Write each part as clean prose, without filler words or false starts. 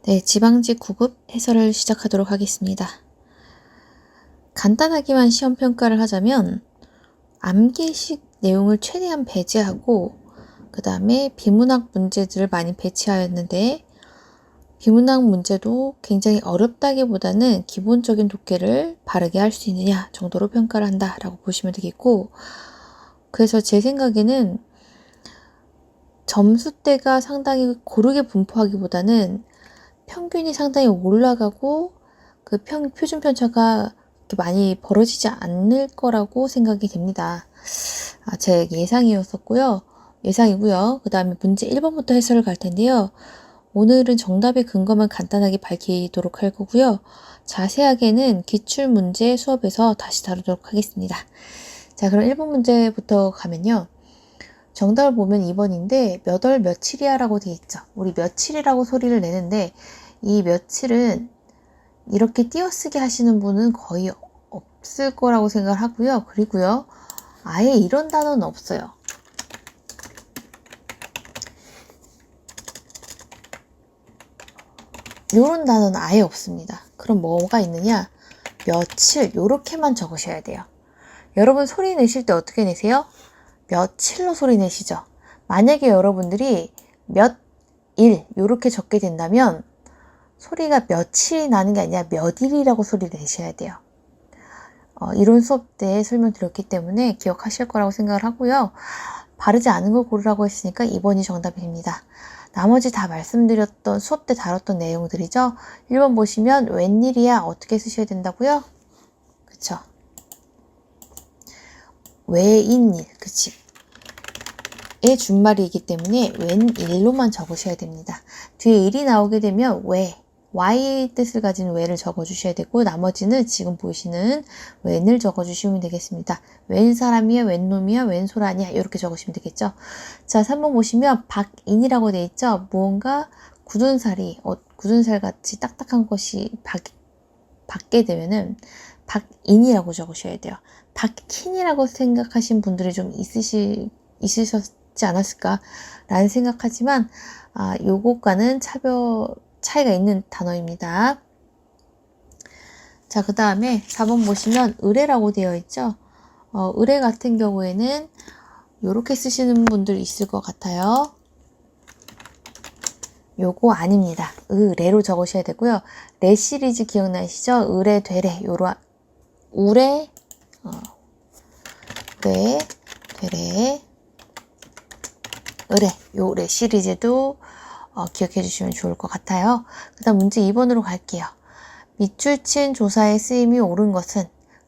네, 지방직 9급 해설을 시작하도록 하겠습니다. 간단하게만 시험 평가를 하자면 암기식 내용을 최대한 배제하고 그 다음에 비문학 문제들을 많이 배치하였는데 비문학 문제도 굉장히 어렵다기보다는 기본적인 독해를 바르게 할 수 있느냐 정도로 평가를 한다라고 보시면 되겠고, 그래서 제 생각에는 점수대가 상당히 고르게 분포하기보다는 평균이 상당히 올라가고 그 표준 편차가 많이 벌어지지 않을 거라고 생각이 됩니다. 제 예상이고요. 그 다음에 문제 1번부터 해설을 갈 텐데요. 오늘은 정답의 근거만 간단하게 밝히도록 할 거고요. 자세하게는 기출문제 수업에서 다시 다루도록 하겠습니다. 자, 그럼 1번 문제부터 가면요. 정답을 보면 2번인데 몇 월 며칠이야 라고 되어 있죠. 우리 며칠이라고 소리를 내는데 이 며칠은 이렇게 띄어쓰기 하시는 분은 거의 없을 거라고 생각을 하고요. 그리고요, 아예 이런 단어는 없어요. 이런 단어는 아예 없습니다. 그럼 뭐가 있느냐? 며칠, 요렇게만 적으셔야 돼요. 여러분 소리 내실 때 어떻게 내세요? 며칠로 소리 내시죠. 만약에 여러분들이 몇일 요렇게 적게 된다면 소리가 며칠이 나는 게 아니라 몇일이라고 소리를 내셔야 돼요. 이론 수업 때 설명드렸기 때문에 기억하실 거라고 생각을 하고요. 바르지 않은 걸 고르라고 했으니까 2번이 정답입니다. 나머지 다 말씀드렸던 수업 때 다뤘던 내용들이죠. 1번 보시면 웬일이야 어떻게 쓰셔야 된다고요? 그쵸? 왜인일, 그치? 의 준말이기 때문에 웬일로만 적으셔야 됩니다. 뒤에 일이 나오게 되면 왜, why 뜻을 가진 왜를 적어주셔야 되고 나머지는 지금 보시는 웬을 적어주시면 되겠습니다. 웬 사람이야, 웬 놈이야, 웬 소라니야 이렇게 적으시면 되겠죠. 자, 3번 보시면 박인이라고 되어 있죠. 무언가 굳은 살 같이 딱딱한 것이 받게 되면은 박인이라고 적으셔야 돼요. 박힌이라고 생각하신 분들이 좀 있으셨지 않았을까라는 생각하지만 요것과는 차이가 있는 단어입니다. 자, 그 다음에 4번 보시면 의뢰라고 되어 있죠. 의뢰 같은 경우에는 요렇게 쓰시는 분들 있을 것 같아요. 요거 아닙니다. 의뢰로 적으셔야 되고요. 레 시리즈 기억나시죠? 의뢰, 되래, 우래, 네, 되래, 의뢰, 요 레 시리즈도 기억해 주시면 좋을 것 같아요. 그 다음 문제 2번으로 갈게요. 밑줄 친 조사의 쓰임이 옳은 것은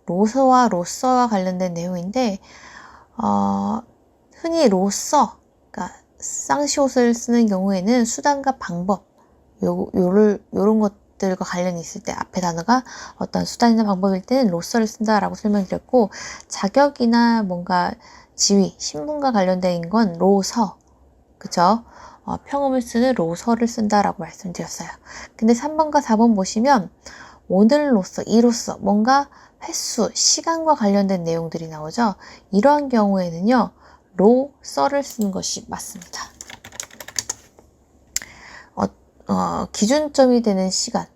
로서와 로서와 관련된 내용인데 흔히 로서, 그러니까 쌍시옷을 쓰는 경우에는 수단과 방법 요런 것들과 관련이 있을 때 앞에 단어가 어떤 수단이나 방법일 때는 로서를 쓴다라고 설명드렸고, 자격이나 뭔가 지위, 신분과 관련된 건 로서, 그쵸? 평음을 쓰는 로서를 쓴다라고 말씀드렸어요. 근데 3번과 4번 보시면 오늘로서, 이로써 뭔가 횟수, 시간과 관련된 내용들이 나오죠. 이러한 경우에는요, 로서를 쓰는 것이 맞습니다. 기준점이 되는 시간,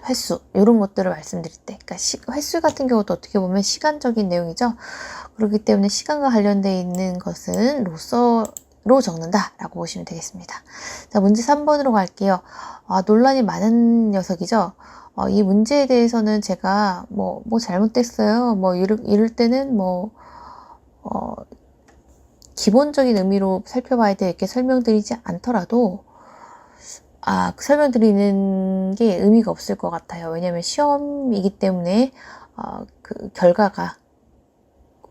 횟수 이런 것들을 말씀드릴 때, 그러니까 횟수 같은 경우도 어떻게 보면 시간적인 내용이죠. 그렇기 때문에 시간과 관련되어 있는 것은 로서로 적는다라고 보시면 되겠습니다. 자, 문제 3번으로 갈게요. 논란이 많은 녀석이죠. 이 문제에 대해서는 제가 뭐 잘못됐어요, 이럴 때는 기본적인 의미로 살펴봐야 돼 이렇게 설명드리지 않더라도 설명드리는 게 의미가 없을 것 같아요. 왜냐하면 시험이기 때문에 그 결과가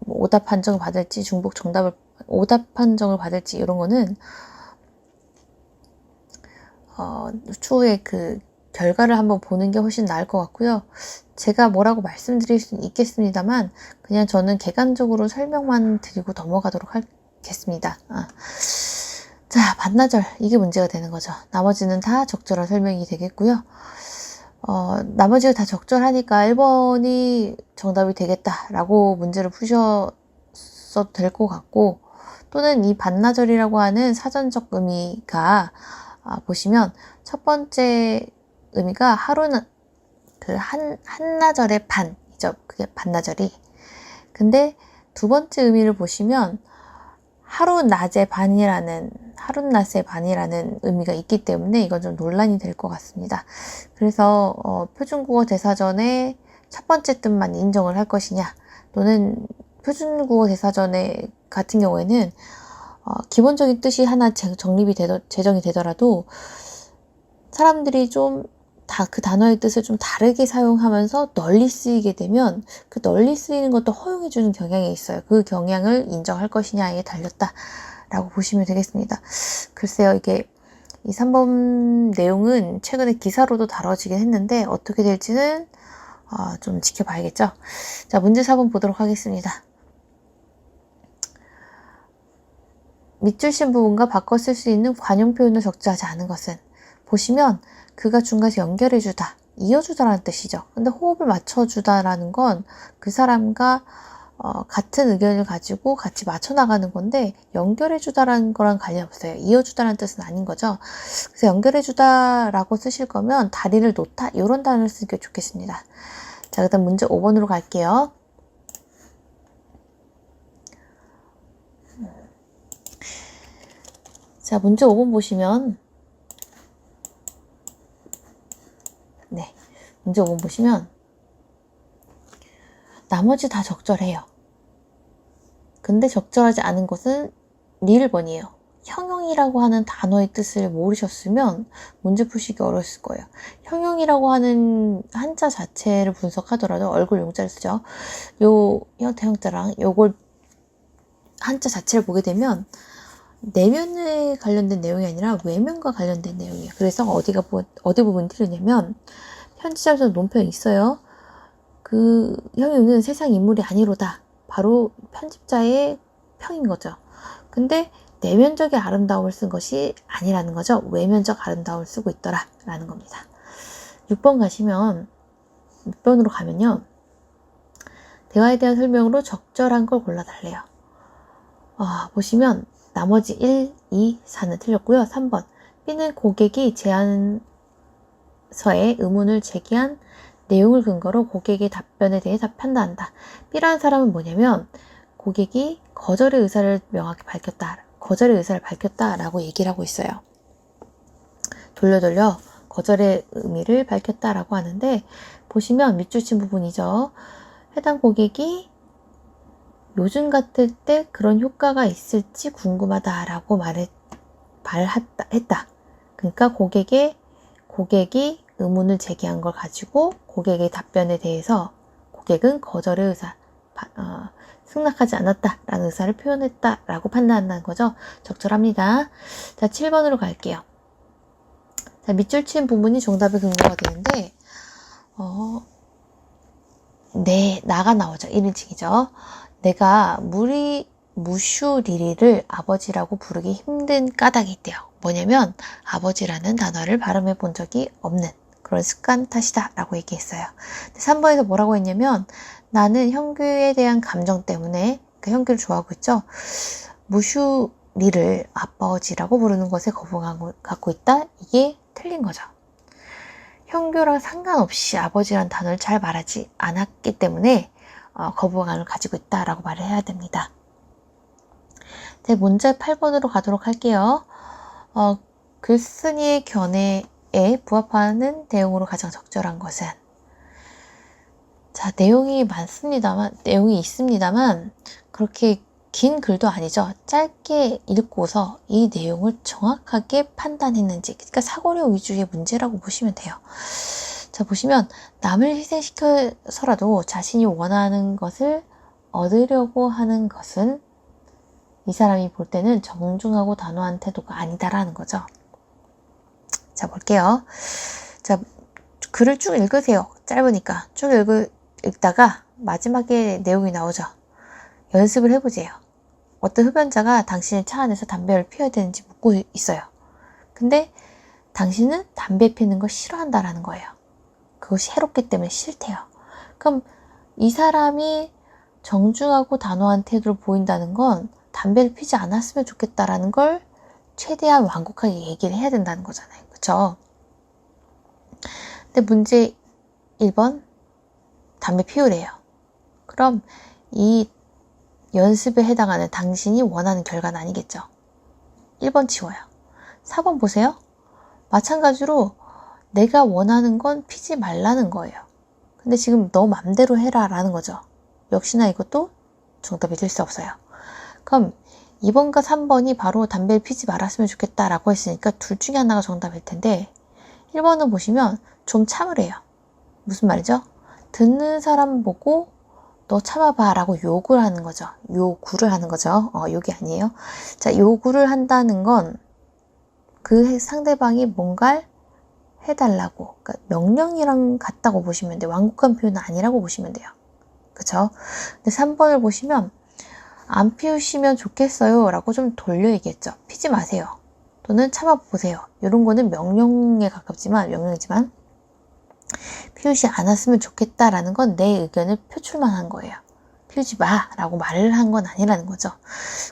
오답 판정을 받을지 오답 판정을 받을지 이런 거는 추후에 그 결과를 한번 보는 게 훨씬 나을 것 같고요. 제가 뭐라고 말씀드릴 수는 있겠습니다만 그냥 저는 객관적으로 설명만 드리고 넘어가도록 하겠습니다. 자, 반나절, 이게 문제가 되는 거죠. 나머지는 다 적절한 설명이 되겠고요. 나머지가 다 적절하니까 1번이 정답이 되겠다라고 문제를 푸셔도 될 것 같고, 또는 이 반나절이라고 하는 사전적 의미가 보시면 첫 번째 의미가 하루는 한나절의 반이죠. 그게 반나절이. 근데 두 번째 의미를 보시면 하루낮의 반이라는 의미가 있기 때문에 이건 좀 논란이 될 것 같습니다. 그래서 표준국어 대사전의 첫 번째 뜻만 인정을 할 것이냐, 또는 표준국어 대사전에 같은 경우에는 기본적인 뜻이 하나 제정이 되더라도 사람들이 좀 그 단어의 뜻을 좀 다르게 사용하면서 널리 쓰이게 되면 그 널리 쓰이는 것도 허용해주는 경향이 있어요. 그 경향을 인정할 것이냐에 달렸다라고 보시면 되겠습니다. 글쎄요, 이게 이 3번 내용은 최근에 기사로도 다뤄지긴 했는데 어떻게 될지는 좀 지켜봐야겠죠. 자, 문제 4번 보도록 하겠습니다. 밑줄 친 부분과 바꿔 쓸 수 있는 관용 표현을 적재하지 않은 것은, 보시면 그가 중간에서 연결해주다, 이어주다라는 뜻이죠. 근데 호흡을 맞춰주다라는 건 그 사람과 같은 의견을 가지고 같이 맞춰 나가는 건데, 연결해주다라는 거랑 관련이 없어요. 이어주다라는 뜻은 아닌 거죠. 그래서 연결해주다라고 쓰실 거면 다리를 놓다, 이런 단어를 쓰는 게 좋겠습니다. 자, 그다음 문제 5번으로 갈게요. 자, 문제 5번 보시면, 문제 5번 보시면 나머지 다 적절해요. 근데 적절하지 않은 것은 리을번이에요. 형용이라고 하는 단어의 뜻을 모르셨으면 문제 푸시기 어려웠을 거예요. 형용이라고 하는 한자 자체를 분석하더라도 얼굴 용자를 쓰죠. 요 대형자랑 요걸 한자 자체를 보게 되면 내면에 관련된 내용이 아니라 외면과 관련된 내용이에요. 그래서 어디 부분이 틀리냐면, 편집자에서 논평이 있어요. 그 형용은 세상 인물이 아니로다. 바로 편집자의 평인 거죠. 근데 내면적인 아름다움을 쓴 것이 아니라는 거죠. 외면적 아름다움을 쓰고 있더라 라는 겁니다. 6번으로 가면요, 대화에 대한 설명으로 적절한 걸 골라달래요. 보시면 나머지 1, 2, 4는 틀렸고요. 3번, B는 고객이 제안서에 의문을 제기한 내용을 근거로 고객의 답변에 대해 판단한다. B라는 사람은 뭐냐면, 고객이 거절의 의사를 명확히 밝혔다라고 얘기를 하고 있어요. 돌려 거절의 의미를 밝혔다라고 하는데, 보시면 밑줄 친 부분이죠. 해당 고객이 요즘 같을 때 그런 효과가 있을지 궁금하다라고 했다. 그러니까 고객이 의문을 제기한 걸 가지고 고객의 답변에 대해서 고객은 거절의 의사, 승낙하지 않았다라는 의사를 표현했다라고 판단한다는 거죠. 적절합니다. 자, 7번으로 갈게요. 자, 밑줄 친 부분이 정답의 근거가 되는데, 나가 나오죠. 1인칭이죠. 내가 무슈리리를 아버지라고 부르기 힘든 까닭이 있대요. 뭐냐면 아버지라는 단어를 발음해 본 적이 없는 그런 습관 탓이다 라고 얘기했어요. 3번에서 뭐라고 했냐면, 나는 형규에 대한 감정 때문에 그 형규를 좋아하고 있죠. 무슈리를 아버지라고 부르는 것에 거부감을 갖고 있다. 이게 틀린 거죠. 형규랑 상관없이 아버지라는 단어를 잘 말하지 않았기 때문에 거부감을 가지고 있다라고 말을 해야 됩니다. 네, 문제 8번으로 가도록 할게요. 글쓴이의 견해에 부합하는 내용으로 가장 적절한 것은, 자, 내용이 있습니다만 그렇게 긴 글도 아니죠. 짧게 읽고서 이 내용을 정확하게 판단했는지, 그러니까 사고력 위주의 문제라고 보시면 돼요. 자, 보시면 남을 희생시켜서라도 자신이 원하는 것을 얻으려고 하는 것은 이 사람이 볼 때는 정중하고 단호한 태도가 아니다라는 거죠. 자, 볼게요. 자, 글을 쭉 읽으세요. 짧으니까 쭉 읽다가 마지막에 내용이 나오죠. 연습을 해보세요. 어떤 흡연자가 당신의 차 안에서 담배를 피워야 되는지 묻고 있어요. 근데 당신은 담배 피우는 걸 싫어한다라는 거예요. 그것이 해롭기 때문에 싫대요. 그럼 이 사람이 정중하고 단호한 태도를 보인다는 건 담배를 피지 않았으면 좋겠다라는 걸 최대한 완곡하게 얘기를 해야 된다는 거잖아요. 그쵸? 근데 문제 1번, 담배 피우래요. 그럼 이 연습에 해당하는 당신이 원하는 결과는 아니겠죠. 1번 치워요. 4번 보세요. 마찬가지로 내가 원하는 건 피지 말라는 거예요. 근데 지금 너 맘대로 해라 라는 거죠. 역시나 이것도 정답이 될 수 없어요. 그럼 2번과 3번이 바로 담배를 피지 말았으면 좋겠다 라고 했으니까 둘 중에 하나가 정답일 텐데 1번은 보시면 좀 참으래요. 무슨 말이죠? 듣는 사람 보고 너 참아봐 라고 요구를 하는 거죠. 요구를 하는 거죠. 요게 아니에요. 자, 요구를 한다는 건 그 상대방이 뭔가를 해달라고, 그러니까 명령이랑 같다고 보시면 돼요. 완곡한 표현은 아니라고 보시면 돼요. 그쵸? 근데 3번을 보시면 안 피우시면 좋겠어요 라고 좀 돌려 얘기했죠. 피지 마세요. 또는 참아보세요. 이런 거는 명령에 가깝지만, 명령이지만 피우지 않았으면 좋겠다라는 건 내 의견을 표출만 한 거예요. 피우지 마 라고 말을 한 건 아니라는 거죠.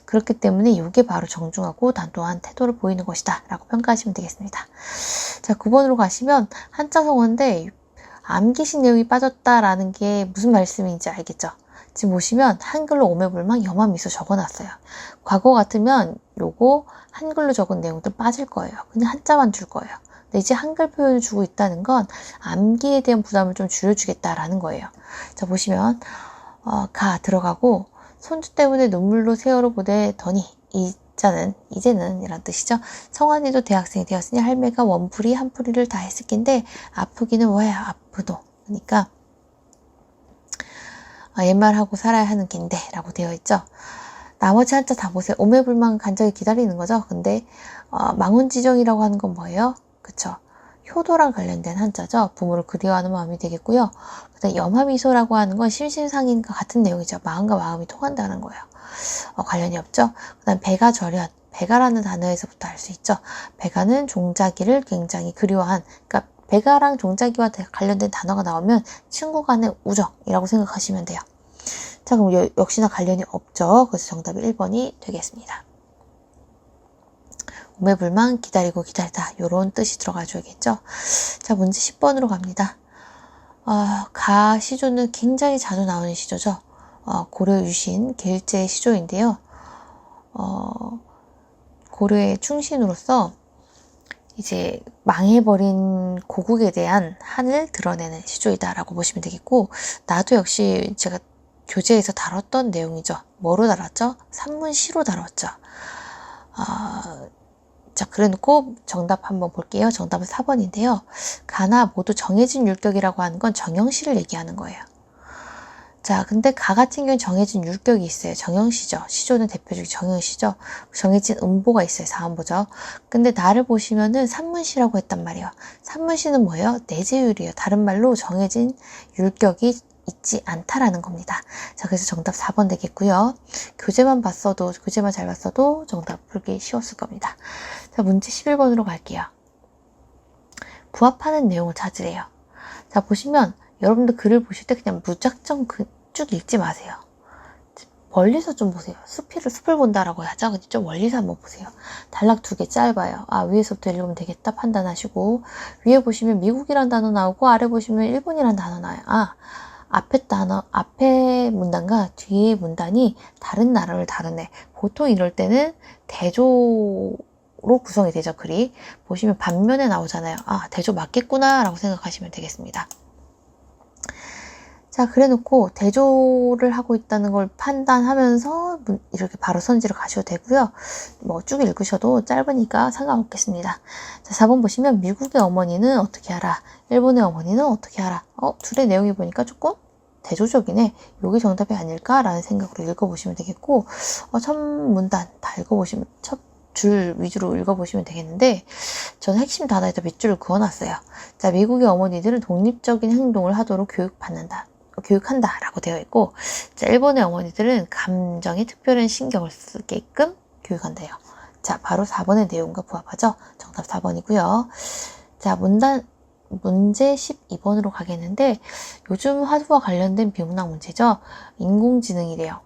그렇기 때문에 이게 바로 정중하고 단도한 태도를 보이는 것이다 라고 평가하시면 되겠습니다. 자, 9번으로 가시면 한자 성어인데 암기신 내용이 빠졌다라는 게 무슨 말씀인지 알겠죠? 지금 보시면 한글로 오매불망 염한 미소 적어놨어요. 과거 같으면 요거 한글로 적은 내용들 빠질 거예요. 그냥 한자만 줄 거예요. 근데 이제 한글 표현을 주고 있다는 건 암기에 대한 부담을 좀 줄여주겠다라는 거예요. 자, 보시면 가 들어가고 손주 때문에 눈물로 세월을 보내더니 이제는 이란 뜻이죠. 성환이도 대학생이 되었으니 할매가 원풀이 한풀이를 다 했을 낀데 아프기는 뭐야 아프도. 그러니까 옛말하고 살아야 하는 낀데 라고 되어 있죠. 나머지 한자 다 보세요. 오매불망 간절히 기다리는 거죠. 근데 망운지정이라고 하는 건 뭐예요? 그쵸? 효도랑 관련된 한자죠. 부모를 그리워하는 마음이 되겠고요. 그다음 염화미소라고 하는 건 심심상인과 같은 내용이죠. 마음과 마음이 통한다는 거예요. 관련이 없죠. 그다음 배가절연, 배가라는 단어에서부터 알 수 있죠. 배가는 종자기를 굉장히 그리워한, 그러니까 배가랑 종자기와 관련된 단어가 나오면 친구 간의 우정이라고 생각하시면 돼요. 자, 그럼 역시나 관련이 없죠. 그래서 정답이 1번이 되겠습니다. 오매불망 기다리고 기다리다 이런 뜻이 들어가줘야겠죠. 자, 문제 10번으로 갑니다. 가 시조는 굉장히 자주 나오는 시조죠. 고려 유신 계일제의 시조인데요. 고려의 충신으로서 이제 망해버린 고국에 대한 한을 드러내는 시조이다라고 보시면 되겠고, 나도 역시 제가 교재에서 다뤘던 내용이죠. 뭐로 다뤘죠? 산문시로 다뤘죠. 자, 그래 놓고 정답 한번 볼게요. 정답은 4번인데요. 가나 모두 정해진 율격이라고 하는 건 정형시를 얘기하는 거예요. 자, 근데 가 같은 경우는 정해진 율격이 있어요. 정형시죠. 시조는 대표적인 정형시죠. 정해진 음보가 있어요. 사음보죠. 근데 나를 보시면은 산문시라고 했단 말이에요. 산문시는 뭐예요? 내재율이에요. 다른 말로 정해진 율격이 있지 않다라는 겁니다. 자, 그래서 정답 4번 되겠고요. 교재만 잘 봤어도 정답 풀기 쉬웠을 겁니다. 자, 문제 11번으로 갈게요. 부합하는 내용을 찾으래요. 자, 보시면 여러분들 글을 보실 때 그냥 무작정 쭉 읽지 마세요. 멀리서 좀 보세요. 숲을 본다라고 하죠. 근데 좀 멀리서 한번 보세요. 단락 2개 짧아요. 위에서부터 읽으면 되겠다 판단하시고, 위에 보시면 미국이란 단어 나오고 아래 보시면 일본이란 단어 나와요. 앞에 문단과 뒤에 문단이 다른 나라를 다루네. 보통 이럴 때는 대조로 구성이 되죠, 글이. 보시면 반면에 나오잖아요. 대조 맞겠구나 라고 생각하시면 되겠습니다. 자, 그래 놓고 대조를 하고 있다는 걸 판단하면서 이렇게 바로 선지를 가셔도 되고요. 쭉 읽으셔도 짧으니까 상관없겠습니다. 자, 4번 보시면 미국의 어머니는 어떻게 하라, 일본의 어머니는 어떻게 하라. 둘의 내용이 보니까 조금 대조적이네. 여기 정답이 아닐까라는 생각으로 읽어보시면 되겠고, 첫 문단 다 읽어보시면, 첫 줄 위주로 읽어보시면 되겠는데, 저는 핵심 단어에다 밑줄을 그어놨어요. 자, 미국의 어머니들은 독립적인 행동을 하도록 교육한다 라고 되어 있고, 자, 일본의 어머니들은 감정에 특별한 신경을 쓰게끔 교육한대요. 자, 바로 4번의 내용과 부합하죠. 정답 4번이고요. 자, 문제 12번으로 가겠는데, 요즘 화두와 관련된 비문학 문제죠. 인공지능이래요.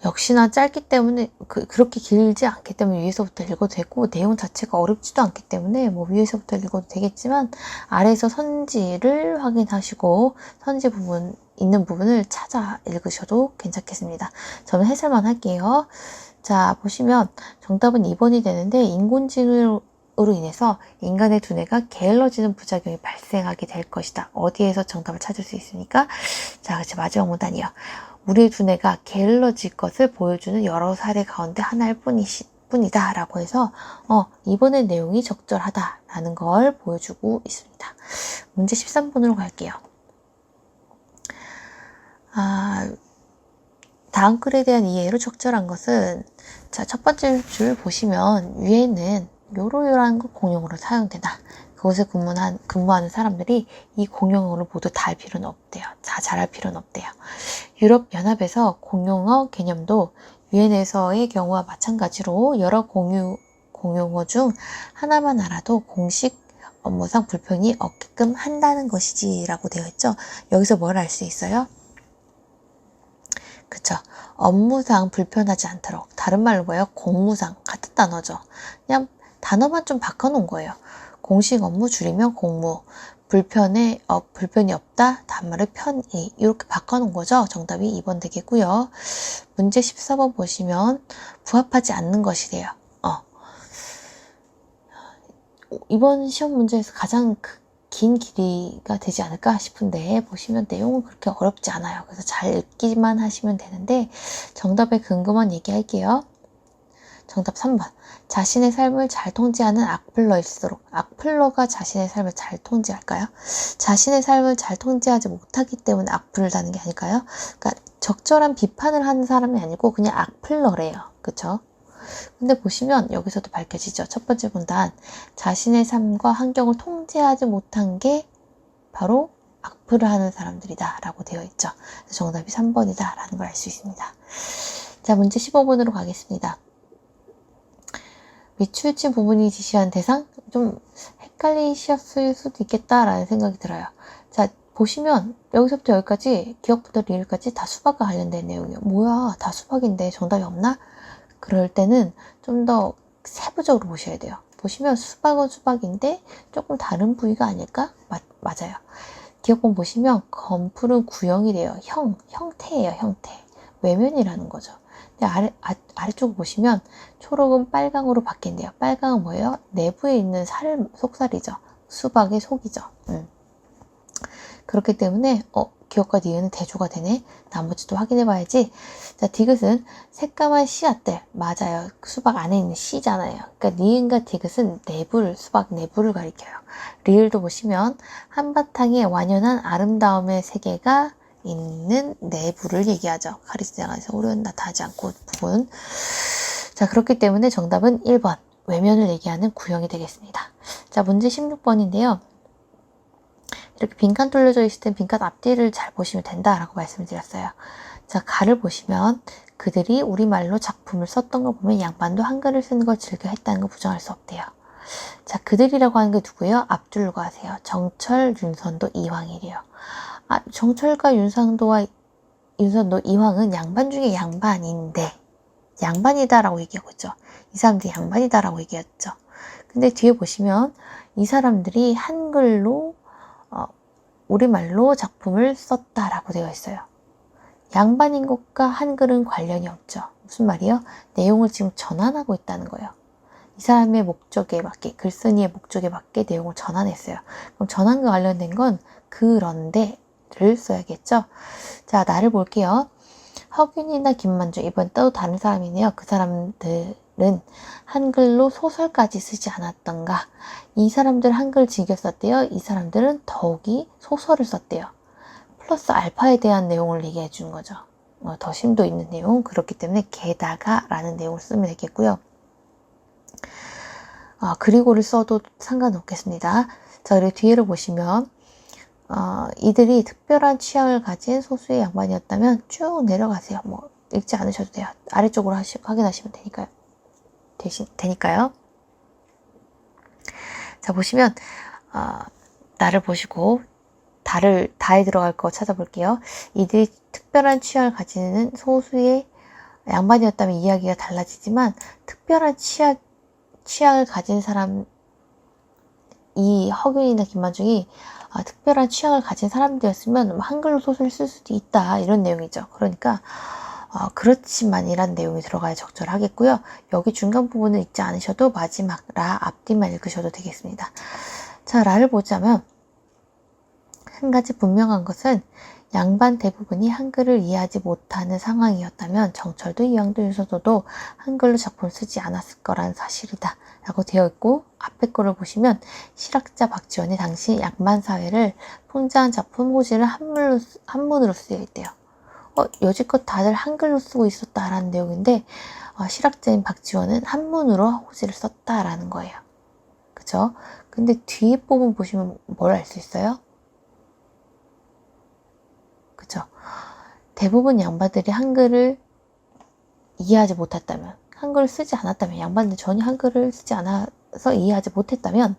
역시나 짧기 때문에 그렇게 길지 않기 때문에 위에서부터 읽어도 되고 내용 자체가 어렵지도 않기 때문에 뭐 위에서부터 읽어도 되겠지만 아래에서 선지를 확인하시고 선지 부분 있는 부분을 찾아 읽으셔도 괜찮겠습니다. 저는 해설만 할게요. 자, 보시면 정답은 2번이 되는데 인공지능으로 인해서 인간의 두뇌가 게을러지는 부작용이 발생하게 될 것이다. 어디에서 정답을 찾을 수 있습니까? 자, 그치, 마지막 문단이요. 우리의 두뇌가 게을러질 것을 보여주는 여러 사례 가운데 하나일 뿐이다 라고 해서 이번의 내용이 적절하다 라는 걸 보여주고 있습니다. 문제 13번으로 갈게요. 다음 글에 대한 이해로 적절한 것은 자, 첫 번째 줄 보시면 위에는 요러요러한 거 공용어로 사용된다. 그곳에 근무하는 사람들이 이 공용어를 모두 다 할 필요는 없대요. 다 잘할 필요는 없대요. 유럽연합에서 공용어 개념도 유엔에서의 경우와 마찬가지로 여러 공용어 중 하나만 알아도 공식 업무상 불편이 없게끔 한다는 것이지 라고 되어 있죠. 여기서 뭘 알 수 있어요? 그쵸. 업무상 불편하지 않도록. 다른 말로 뭐예요? 공무상. 같은 단어죠. 그냥 단어만 좀 바꿔놓은 거예요. 공식 업무 줄이면 공무. 불편이 없다. 단말을 편의. 이렇게 바꿔놓은 거죠. 정답이 2번 되겠고요. 문제 14번 보시면 부합하지 않는 것이래요. 이번 시험 문제에서 가장 긴 길이가 되지 않을까 싶은데 보시면 내용은 그렇게 어렵지 않아요. 그래서 잘 읽기만 하시면 되는데 정답에 근거만 얘기할게요. 정답 3번. 자신의 삶을 잘 통제하는 악플러일수록. 악플러가 자신의 삶을 잘 통제할까요? 자신의 삶을 잘 통제하지 못하기 때문에 악플을 다는 게 아닐까요? 그러니까 적절한 비판을 하는 사람이 아니고 그냥 악플러래요. 그쵸? 근데 보시면 여기서도 밝혀지죠. 첫 번째 문단. 자신의 삶과 환경을 통제하지 못한 게 바로 악플을 하는 사람들이다 라고 되어 있죠. 그래서 정답이 3번이다 라는 걸 알 수 있습니다. 자, 문제 15번으로 가겠습니다. 미출진 부분이 지시한 대상? 좀 헷갈리셨을 수도 있겠다라는 생각이 들어요. 자, 보시면 여기서부터 여기까지 기억부터 리을까지 다 수박과 관련된 내용이에요. 뭐야, 다 수박인데 정답이 없나? 그럴 때는 좀 더 세부적으로 보셔야 돼요. 보시면 수박은 수박인데 조금 다른 부위가 아닐까? 맞아요. 기억본 보시면 검풀은 구형이래요. 형태예요, 형태. 외면이라는 거죠. 근데 아래쪽 보시면 초록은 빨강으로 바뀐대요. 빨강은 뭐예요? 내부에 있는 속살이죠. 수박의 속이죠. 그렇기 때문에 기억과 니은은 대조가 되네. 나머지도 확인해 봐야지. 자, 디귿은 새까만 씨앗들. 맞아요. 수박 안에 있는 씨잖아요. 그러니까 니은과 디귿은 수박 내부를 가리켜요. 리을도 보시면 한바탕에 완연한 아름다움의 세계가 있는 내부를 얘기하죠. 카리스마에서 오류는 나타나지 않고 부분. 자, 그렇기 때문에 정답은 1번. 외면을 얘기하는 구형이 되겠습니다. 자, 문제 16번인데요. 이렇게 빈칸 뚫려져 있을 땐 빈칸 앞뒤를 잘 보시면 된다라고 말씀을 드렸어요. 자, 가를 보시면 그들이 우리말로 작품을 썼던 걸 보면 양반도 한글을 쓰는 걸 즐겨 했다는 걸 부정할 수 없대요. 자, 그들이라고 하는 게 누구예요? 앞줄로 가세요. 정철, 윤선도, 이황이래요. 정철과 윤선도, 이황은 양반 중에 양반인데 양반이다라고 얘기하고 있죠. 이 사람들이 양반이다라고 얘기했죠. 근데 뒤에 보시면 이 사람들이 한글로 우리말로 작품을 썼다라고 되어 있어요. 양반인 것과 한글은 관련이 없죠. 무슨 말이요? 내용을 지금 전환하고 있다는 거예요. 이 사람의 목적에 맞게, 글쓴이의 목적에 맞게 내용을 전환했어요. 그럼 전환과 관련된 건 그런데를 써야겠죠. 자, 나를 볼게요. 허균이나 김만주, 이번 또 다른 사람이네요. 그 사람들은 한글로 소설까지 쓰지 않았던가. 이 사람들 한글 즐겨 썼대요. 이 사람들은 더욱이 소설을 썼대요. 플러스 알파에 대한 내용을 얘기해 주는 거죠. 더 심도 있는 내용. 그렇기 때문에 게다가 라는 내용을 쓰면 되겠고요. 그리고를 써도 상관없겠습니다. 자, 그리고 뒤를 보시면 이들이 특별한 취향을 가진 소수의 양반이었다면 쭉 내려가세요. 뭐 읽지 않으셔도 돼요. 아래쪽으로 확인하시면 되니까요. 자, 보시면 나를 보시고 다에 들어갈 거 찾아볼게요. 이들이 특별한 취향을 가지는 소수의 양반이었다면 이야기가 달라지지만 특별한 취향을 가진 사람, 이 허균이나 김만중이 특별한 취향을 가진 사람들이었으면 한글로 소설을 쓸 수도 있다, 이런 내용이죠. 그러니까 그렇지만이란 내용이 들어가야 적절하겠고요. 여기 중간 부분을 읽지 않으셔도 마지막 라 앞뒤만 읽으셔도 되겠습니다. 자, 라를 보자면 한 가지 분명한 것은 양반 대부분이 한글을 이해하지 못하는 상황이었다면 정철도 이황도 윤서도도 한글로 작품 쓰지 않았을 거라는 사실이다 라고 되어 있고, 앞에 거를 보시면 실학자 박지원이 당시 양반 사회를 풍자한 작품 호지를 한문으로 쓰여 있대요. 여지껏 다들 한글로 쓰고 있었다라는 내용인데 실학자인 박지원은 한문으로 호지를 썼다라는 거예요. 그죠? 근데 뒤에 부분 보시면 뭘 알 수 있어요? 그죠? 대부분 양반들이 한글을 이해하지 못했다면, 한글을 쓰지 않았다면, 양반들 전혀 한글을 쓰지 않아서 이해하지 못했다면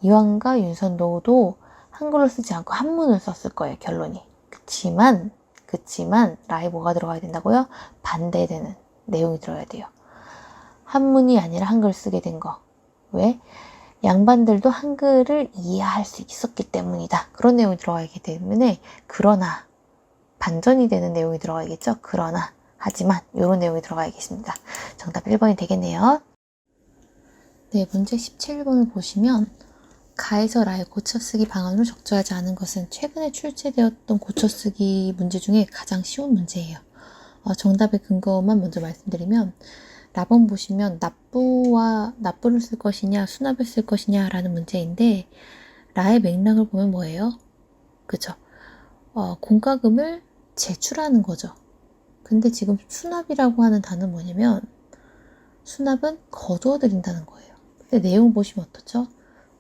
이황과 윤선도도 한글로 쓰지 않고 한문을 썼을 거예요, 결론이. 그치만 라에 뭐가 들어가야 된다고요? 반대되는 내용이 들어야 돼요. 한문이 아니라 한글을 쓰게 된 거. 왜? 양반들도 한글을 이해할 수 있었기 때문이다. 그런 내용이 들어가기 때문에 그러나, 반전이 되는 내용이 들어가야겠죠? 그러나, 하지만 이런 내용이 들어가야겠습니다. 정답 1번이 되겠네요. 네, 문제 17번을 보시면 가에서 라의 고쳐쓰기 방안으로 적절하지 않은 것은 최근에 출제되었던 고쳐쓰기 문제 중에 가장 쉬운 문제예요. 정답의 근거만 먼저 말씀드리면, 라번 보시면 납부를 쓸 것이냐 수납을 쓸 것이냐 라는 문제인데, 라의 맥락을 보면 뭐예요? 그죠? 공과금을 제출하는 거죠. 근데 지금 수납이라고 하는 단어는 뭐냐면, 수납은 거두어 드린다는 거예요. 근데 내용 보시면 어떻죠?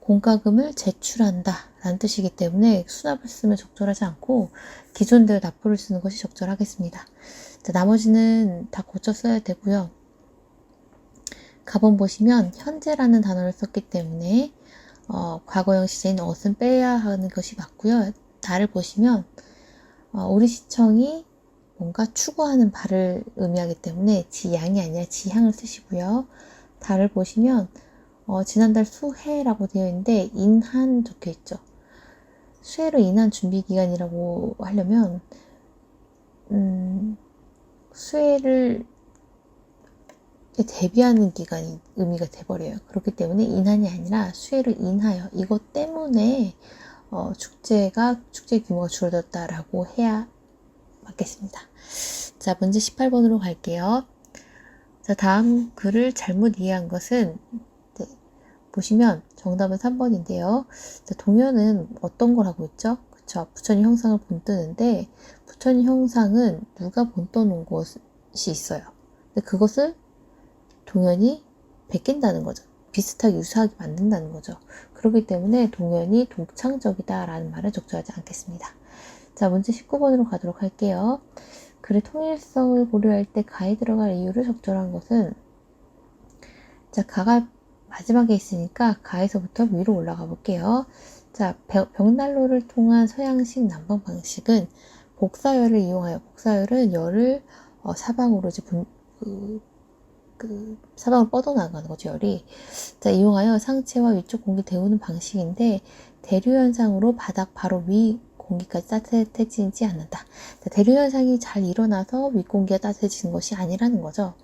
공과금을 제출한다 라는 뜻이기 때문에 수납을 쓰면 적절하지 않고 기존대로 납부를 쓰는 것이 적절하겠습니다. 자, 나머지는 다 고쳐 써야 되고요. 가번 보시면 현재라는 단어를 썼기 때문에 과거형 시제인 ot은 빼야 하는 것이 맞고요. 다를 보시면 우리 시청이 뭔가 추구하는 바를 의미하기 때문에 지양이 아니라 지향을 쓰시고요. 다를 보시면 지난달 수해라고 되어 있는데 인한 적혀 있죠. 수해로 인한 준비기간이라고 하려면 수해를 대비하는 기간이 의미가 돼버려요. 그렇기 때문에 인한이 아니라 수해로 인하여, 이것 때문에 축제 규모가 줄어들었다라고 해야 맞겠습니다. 자, 문제 18번으로 갈게요. 자, 다음 글을 잘못 이해한 것은, 네, 보시면 정답은 3번인데요. 자, 동현은 어떤 걸 하고 있죠? 그쵸, 부처님 형상을 본뜨는데, 부처님 형상은 누가 본떠놓은 것이 있어요. 근데 그것을 동현이 베낀다는 거죠. 비슷하게 유사하게 만든다는 거죠. 그렇기 때문에 동현이 독창적이다라는 말은 적절하지 않겠습니다. 자, 문제 19번으로 가도록 할게요. 글의 통일성을 고려할 때 가에 들어갈 이유를 적절한 것은, 자, 가가 마지막에 있으니까 가에서부터 위로 올라가 볼게요. 자, 벽난로를 통한 서양식 난방 방식은 복사열을 이용하여, 복사열은 열을 사방으로 이제 사방으로 뻗어나가는 거죠, 열이. 자, 이용하여 상체와 위쪽 공기 데우는 방식인데, 대류 현상으로 바닥 바로 위 공기까지 따뜻해지지 않는다. 자, 대류 현상이 잘 일어나서 위 공기가 따뜻해지는 것이 아니라는 거죠.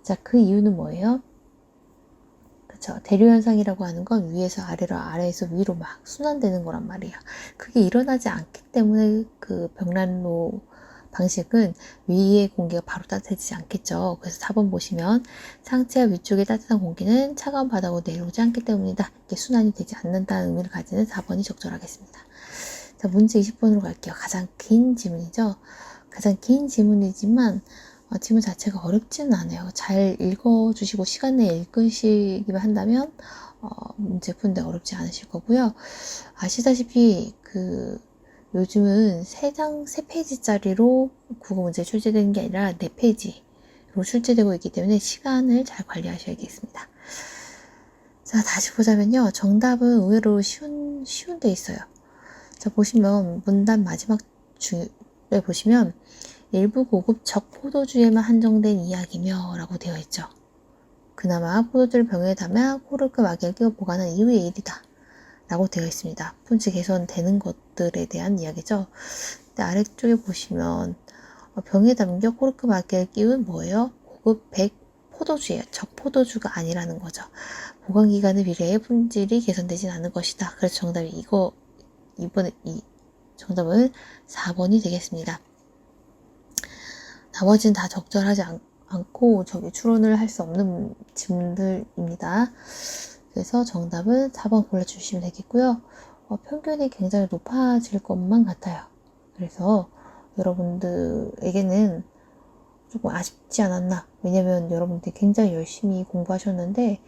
자, 그 이유는 뭐예요? 그쵸, 대류 현상이라고 하는 건 위에서 아래로, 아래에서 위로 막 순환되는 거란 말이에요. 그게 일어나지 않기 때문에 그 벽난로 방식은 위의 공기가 바로 따뜻해지지 않겠죠. 그래서 4번 보시면 상체와 위쪽의 따뜻한 공기는 차가운 바닥으로 내려오지 않기 때문이다. 이게 순환이 되지 않는다는 의미를 가지는 4번이 적절하겠습니다. 자, 문제 20번으로 갈게요. 가장 긴 지문이죠. 가장 긴 지문이지만 지문 자체가 어렵지는 않아요. 잘 읽어주시고 시간 내에 읽으시기만 한다면 문제 푸는데 어렵지 않으실 거고요. 아시다시피 요즘은 3페이지짜리로 국어 문제 출제되는 게 아니라 4페이지로 출제되고 있기 때문에 시간을 잘 관리하셔야겠습니다. 자, 다시 보자면요. 정답은 의외로 쉬운 데 있어요. 자, 보시면 문단 마지막 줄에 보시면 일부 고급 적포도주에만 한정된 이야기며 라고 되어 있죠. 그나마 포도주를 병에 담아 코르크 막이를 끼워 보관한 이후의 일이다 라고 되어 있습니다. 품질 개선되는 것들에 대한 이야기죠. 근데 아래쪽에 보시면 병에 담겨 코르크 막이를 끼운 뭐예요? 고급 100 포도주예요. 적포도주가 아니라는 거죠. 보관기간에 비례해 품질이 개선되진 않을 것이다. 그래서 정답이 이번에 정답은 4번이 되겠습니다. 나머지는 다 적절하지 않고 추론을 할 수 없는 질문들입니다. 그래서 정답은 4번 골라주시면 되겠고요. 평균이 굉장히 높아질 것만 같아요. 그래서 여러분들에게는 조금 아쉽지 않았나. 왜냐면 여러분들이 굉장히 열심히 공부하셨는데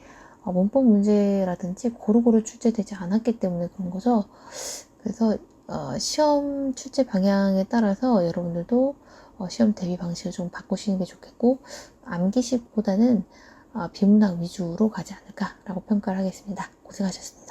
문법 문제라든지 고루고루 출제되지 않았기 때문에 그런 거죠. 그래서 시험 출제 방향에 따라서 여러분들도 시험 대비 방식을 좀 바꾸시는 게 좋겠고, 암기식보다는 비문학 위주로 가지 않을까라고 평가를 하겠습니다. 고생하셨습니다.